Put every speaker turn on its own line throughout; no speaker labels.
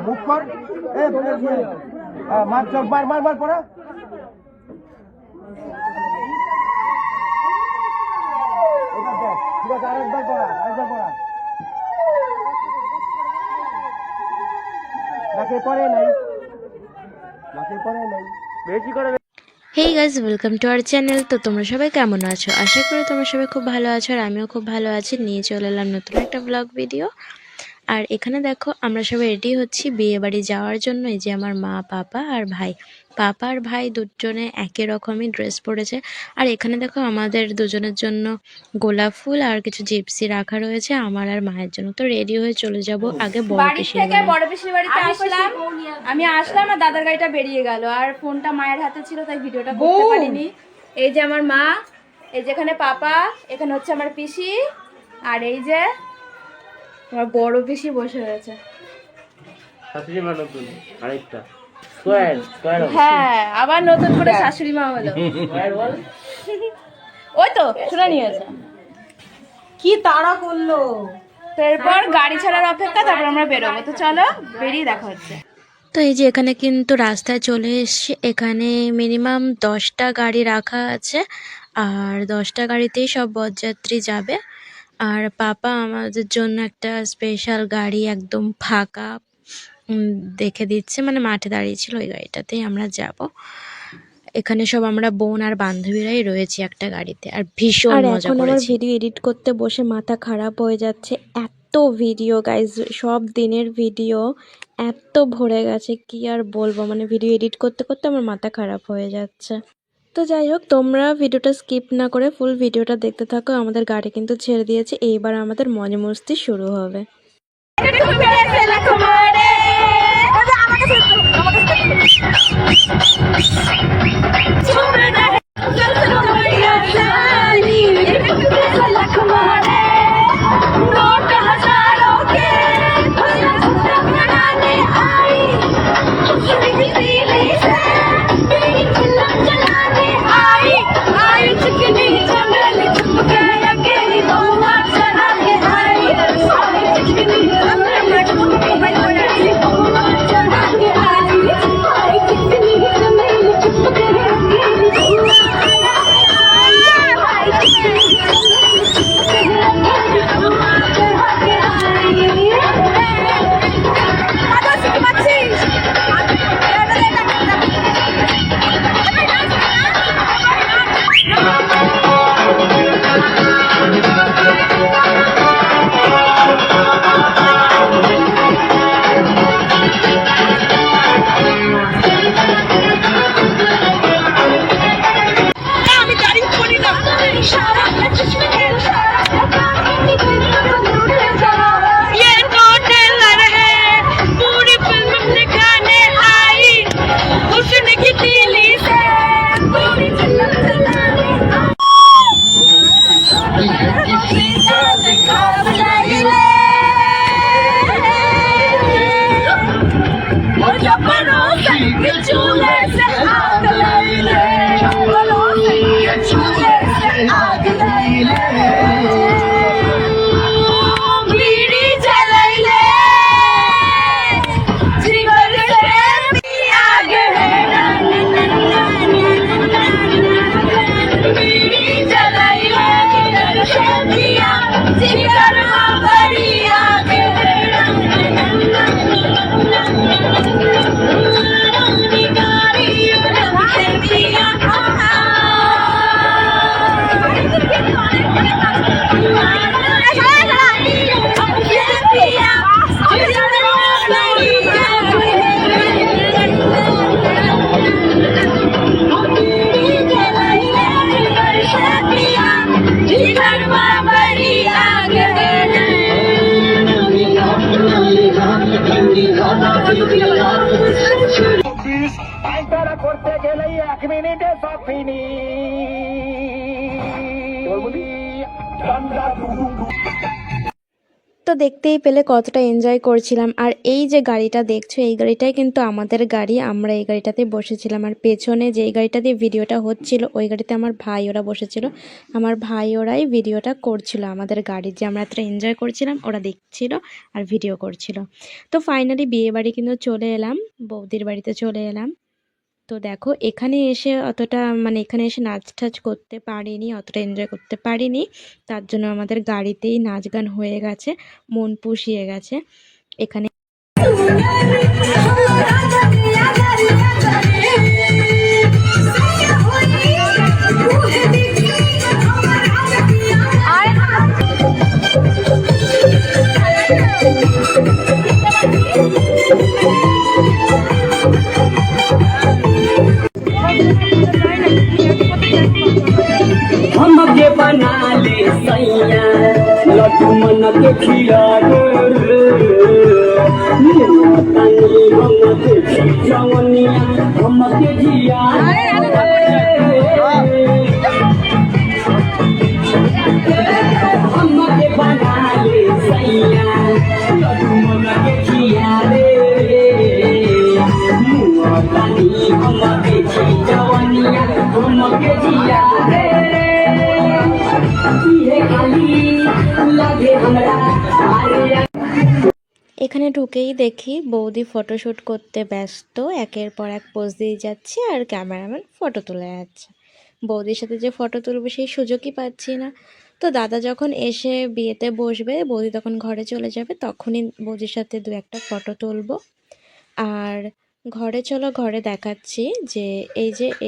মুখ কর মার চল মার মার মার পড়া ঠিক আছে আরেকবার পড়া নাকে পড়ে নাই বেশি করে।
Hey guys, welcome to our channel. তো তোমরা সবাই কেমন আছো? আশা করি তোমরা সবাই খুব ভালো আছো, আর আমিও খুব ভালো আছি। নিয়ে চলে এলাম নতুন একটা ব্লগ ভিডিও। আর এখানে দেখো আমরা সবাই রেডি হচ্ছি বিয়ে বাড়ি যাওয়ার জন্য। এই যে আমার মা, পাপা আর ভাই। পাপা আর ভাই দুজনে একই রকমই ড্রেস পরেছে। আর এখানে দেখো আমাদের দুজনের জন্য গোলাপ ফুল আর কিছু জিপসি রাখা রয়েছে আমার আর মায়ের জন্য। তো রেডি হয়ে চলে যাব আগে বড় পিসির
বাড়িতে আসলাম। আমি আসলাম আর দাদার গাড়িটা বেরিয়ে গেল, আর ফোনটা মায়ের হাতে ছিল, তাই ভিডিওটা করতে পারিনি। এই যে আমার মা, এই যে এখানে পাপা, এখানে হচ্ছে আমার পিসি, আর এই যে আমার বড় পিসি বসে রয়েছে। হ্যাঁ, আবার নতুন করে শাশুড়ি মা হলো। ওই তো শুনে নিয়েছে,
কি তাড়া করলো।
তো এরপর গাড়ি ছাড়ার অপেক্ষা, তারপর আমরা বেরোবো। তো চলো বেরিয়ে দেখা হচ্ছে।
তো এই যে এখানে কিন্তু রাস্তায় চলে এসেছি। এখানে মিনিমাম 10টা গাড়ি রাখা আছে, আর 10টা গাড়িতেই সব বরযাত্রী যাবে। আর পাপা আমাদের জন্য একটা স্পেশাল গাড়ি একদম ফাঁকা দেখে দিচ্ছে, মানে মাঠে দাঁড়িয়ে ছিল, ওই গাড়িটাতেই আমরা যাব। এখানে সব আমরা বোন আর বান্ধবীরাই রয়েছি একটা গাড়িতে, আর ভীষণ মজা করেছি। এখন আমার ভিডিও এডিট করতে বসে মাথা খারাপ হয়ে যাচ্ছে। এত ভিডিও গাইজ, সব দিনের ভিডিও এত ভরে গেছে, কি আর বলবো। মানে ভিডিও এডিট করতে করতে আমার মাথা খারাপ হয়ে যাচ্ছে। তো যাই হোক, তোমরা ভিডিওটা স্কিপ না করে ফুল ভিডিওটা দেখতে থাকো। আমাদের গাড়ি কিন্তু ছেড়ে দিয়েছে, এইবার আমাদের মজা মস্তি শুরু হবে।
করতে গেলেই 1 মিনিটে সব ফিনি।
তো দেখতেই পেলে কতটা এনজয় করছিলাম। আর এই যে গাড়িটা দেখছো, এই গাড়িটাই কিন্তু আমাদের গাড়ি, আমরা এই গাড়িটাতে বসেছিলাম। আর পেছনে যেই গাড়িটা দিয়ে ভিডিওটা হচ্ছিল ওই গাড়িতে আমার ভাই ওরা বসেছিল, আমার ভাই ওরাই ভিডিওটা করছিল আমাদের গাড়ি, যে আমরা এতটা এনজয় করছিলাম ওরা দেখছিল আর ভিডিও করছিল। তো ফাইনালি বিয়ে বাড়ি কিন্তু চলে এলাম, বৌদির বাড়িতে চলে এলাম। তো দেখো এখানে এসে অতটা এখানে এসে নাচ টাচ করতে পারিনি, অতটা এনজয় করতে পারিনি, তার জন্য আমাদের গাড়িতেই নাচ গান হয়ে গেছে, মন পুষিয়ে গেছে এখানে।
हमके बना ले सैया लड्डू मन के खिया रे तनी हमके जवनिया हमके जिया हमके बना ले सैया लड्डू मन के खिया रे तनी हमके जवनिया हमके जिया रे
এখানে ঢুকেই দেখি বৌদি ফটোশ্যুট করতে ব্যস্ত, একের পর এক পোজ দিয়ে যাচ্ছে আর ক্যামেরাম্যান ফটো তুলে যাচ্ছে। বৌদির সাথে যে ফটো তুলবো সেই সুযোগই পাচ্ছি না। তো দাদা যখন এসে বিয়েতে বসবে, বৌদি তখন ঘরে চলে যাবে, তখনই বৌদির সাথে দু একটা ফটো তুলবো। আর ঘরে চলো, ঘরে দেখাচ্ছি যে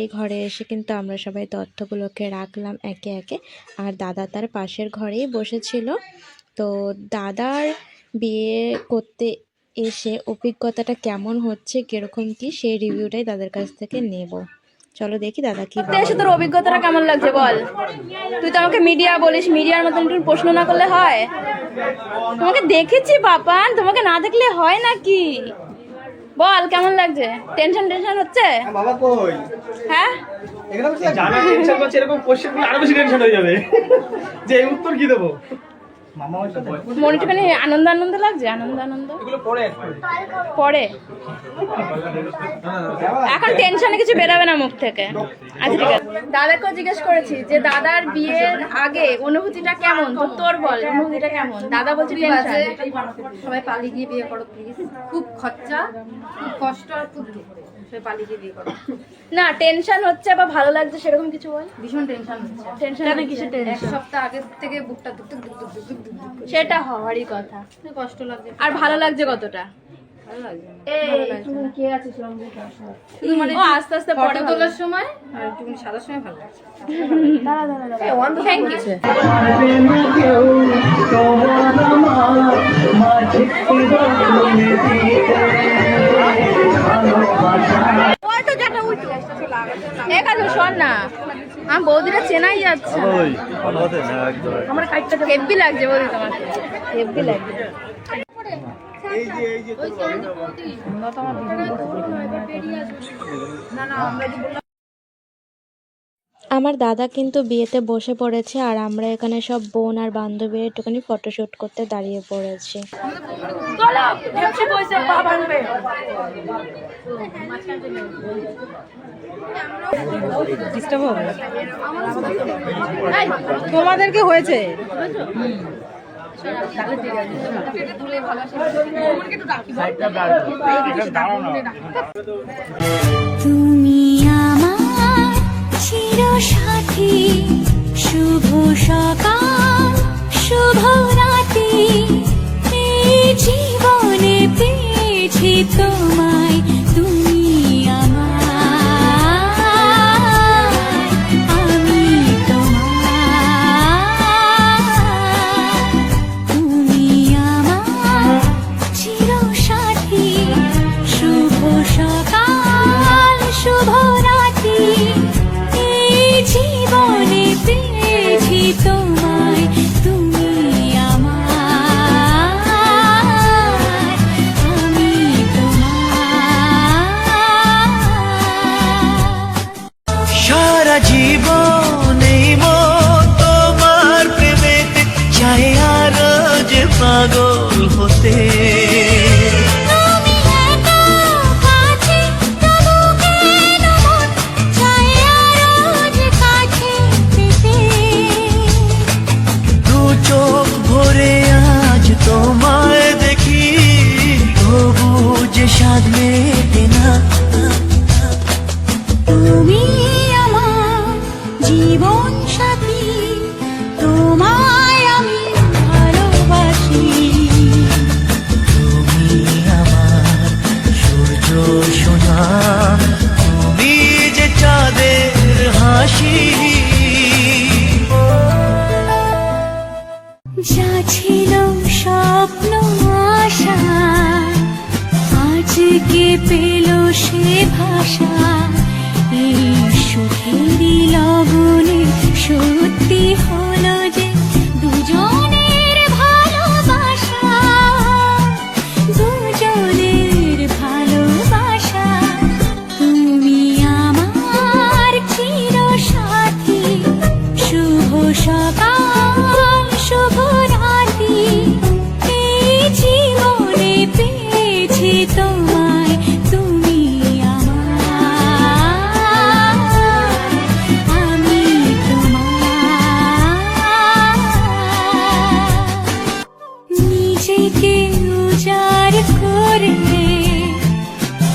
এই ঘরে এসে কিন্তু আমরা সবাই তথ্যগুলোকে রাখলাম একে একে। আর দাদা তার পাশের ঘরেই বসেছিল। তো দাদার বিয়ে করতে এসে অভিজ্ঞতাটা কেমন হচ্ছে, কিরকম কি, সেই রিভিউটাই দাদার কাছ থেকে নেব। চলো দেখি দাদা কি বলে।
এসে তোর অভিজ্ঞতাটা কেমন লাগছে বল। তুই তো আমাকে মিডিয়া বলিস, মিডিয়ার মতন একটু প্রশ্ন না করলে হয়? তোমাকে দেখেছি বাপান, তোমাকে না দেখলে হয় নাকি? বল কেমন লাগছে? টেনশন হচ্ছে?
বাবা কই?
হ্যাঁ
জানা টেনশন করছে, এরকম কোশ্চেন করলে আরো বেশি টেনশন হয়ে যাবে যে এই উত্তর কি দেবো। মামা
মনে একটুখানি আনন্দ লাগছে, আনন্দ
এগুলো পরে
পরে। এখন টেনশনে কিছু বেরাবে না মুখ থেকে। আচ্ছা ঠিক আছে, দাদাকেও জিজ্ঞেস করেছি যে দাদার বিয়ের আগে অনুভূতিটা কেমন, তো তোর বল অনুভূতিটা কেমন। দাদা বলছে টেনশন,
সবাই পালিয়ে গিয়ে বিয়ে করো প্লিজ, খুব খরচা, খুব কষ্ট আর খুব দুঃখ, সবাই পালিয়ে গিয়ে বিয়ে করো।
না টেনশন হচ্ছে বা ভালো লাগছে সেরকম কিছু বল।
ভীষণ টেনশন হচ্ছে,
টেনশন কিসের
এক
টেনশন?
সপ্তাহ আগে থেকে বুকটা দুক দুক দুক দুক দুক দুক দুক দুক
সেটা হওয়ারই কথা।
করে কষ্ট লাগছে।
আর ভালো লাগছে কতটা?
ভালো লাগছে না।
কে আছিস
শুধু মানে
ও আস্তে আস্তে
ফটো
পরে
তোলার সময় আর একটু সাদার সময় ভালো লাগছে।
Thank you. শোন না, আমার বৌদিটা চেনাই যাচ্ছে না। হেব্বি লাগছে বৌদি, তোমাকে হেব্বি লাগছে।
আমার দাদা কিন্তু বিয়েতে বসে পড়েছে আর আমরা এখানে সব বোন আর বান্ধবী একটুখানি ফটোশ্যুট করতে দাঁড়িয়ে পড়েছি।
ডিস্টার্ব হবে তোমাদেরকে হয়েছে।
তুমি আমার চিরসাথী, শুভ সকাল শুভ রাতি, এই জীবনে পেয়েছি তোমায়, তুমি আমার, আমি তোমার, তুমি আমার চিরসাথী, শুভ সকাল শুভ রাতি, এই জীবনে পেয়েছি তোমায়, তুমি আমার।
স্বাদ মেটে না।
তুমি আমার জীবন সাথী, তোমায় আমি ভালোবাসি।
তুমি আমার সূর্য সোনা, তুমি যে চাঁদের হাসি।
যা ছিল স্বপ্ন আশা, আজকে পেল সে ভাষা। এই সুখেরই লগনে সত্যি হলো যে দুজনের ভালোবাসা, দুজনের ভালোবাসা। তুমি আমার চির সাথী, শুভ সকাল শুভ রাতি। এই জীবনে পেয়েছি তোমায়, তুমি আমার, আমি তোমার। নিজেকে উজাড় করে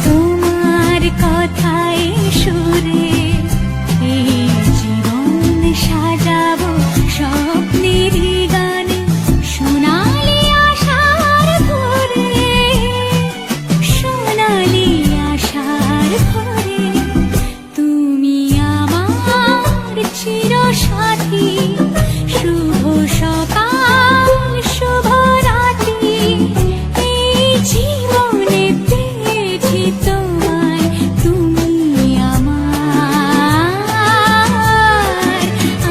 তোমার কথায় সুরে এই জীবন সাজাবো স্বপ্নের গানে, সোনালি আশার ভরে, সোনালি আশার ভরে। তুমি আমার চির সাথী, শুভ সকাল শুভ রাতি। এই জীবনে পেয়েছি তোমায়, তুমি আমার,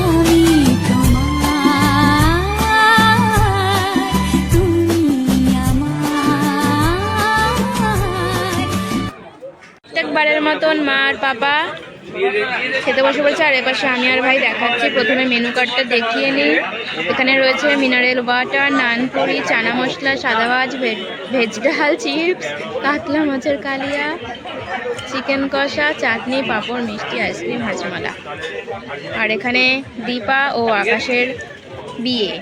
আমি তোমার, তুমি আমার।
প্রত্যেকবারের মতন মা আর পাপা খেতে বসে বলছে, আর এপাশে আমি আর ভাই দেখাচ্ছি। প্রথমে মেনু কার্ডটা দেখিয়ে নিই। এখানে রয়েছে মিনারেল ওয়াটার, নানপুরি, চানা মশলা, সাদা ভাজ, ভেজ ডাল, চিপস, কাতলা মাছের কালিয়া, চিকেন কষা, চাটনি, পাঁপড়, মিষ্টি, আইসক্রিম, হাজমালা। আর এখানে দীপা ও আকাশের বিয়ে।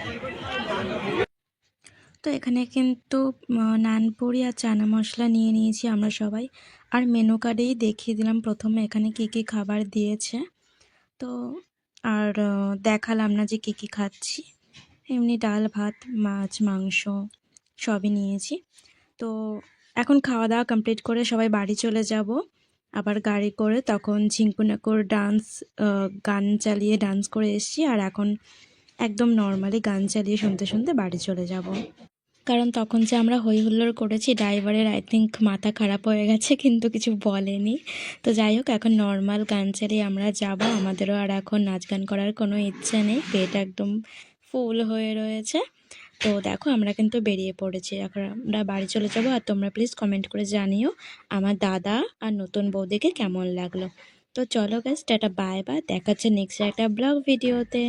তো এখানে কিন্তু নানপুরি আর চানা মশলা নিয়ে নিয়েছি আমরা সবাই। আর মেনু কার্ডেই দেখিয়ে দিলাম প্রথমে এখানে কী কী খাবার দিয়েছে। তো আর দেখালাম না যে কী কী খাচ্ছি, এমনি ডাল ভাত মাছ মাংস সবই নিয়েছি। তো এখন খাওয়া দাওয়া কমপ্লিট করে সবাই বাড়ি চলে যাব আবার গাড়ি করে। তখন ঝিঙ্কুনাকুর গান চালিয়ে ডান্স করে এসেছি, আর এখন একদম নর্মালি গান চালিয়ে শুনতে শুনতে বাড়ি চলে যাব। কারণ তখন যে আমরা হই হুল্লোড় করেছি, ড্রাইভারের আই থিঙ্ক মাথা খারাপ হয়ে গেছে, কিন্তু কিছু বলেনি। তো যাই হোক, এখন নর্মাল গান চালিয়ে আমরা যাব। আমাদেরও আর এখন নাচ গান করার কোনো ইচ্ছে নেই, পেট একদম ফুল হয়ে রয়েছে। তো দেখো আমরা কিন্তু বেরিয়ে পড়েছি, এখন আমরা বাড়ি চলে যাব। আর তোমরা প্লিজ কমেন্ট করে জানিও আমার দাদা আর নতুন বৌদিকে কেমন লাগলো। তো চলো গাইস, টাটা বাই বাই, দেখা হচ্ছে নেক্সট একটা ব্লগ ভিডিওতে।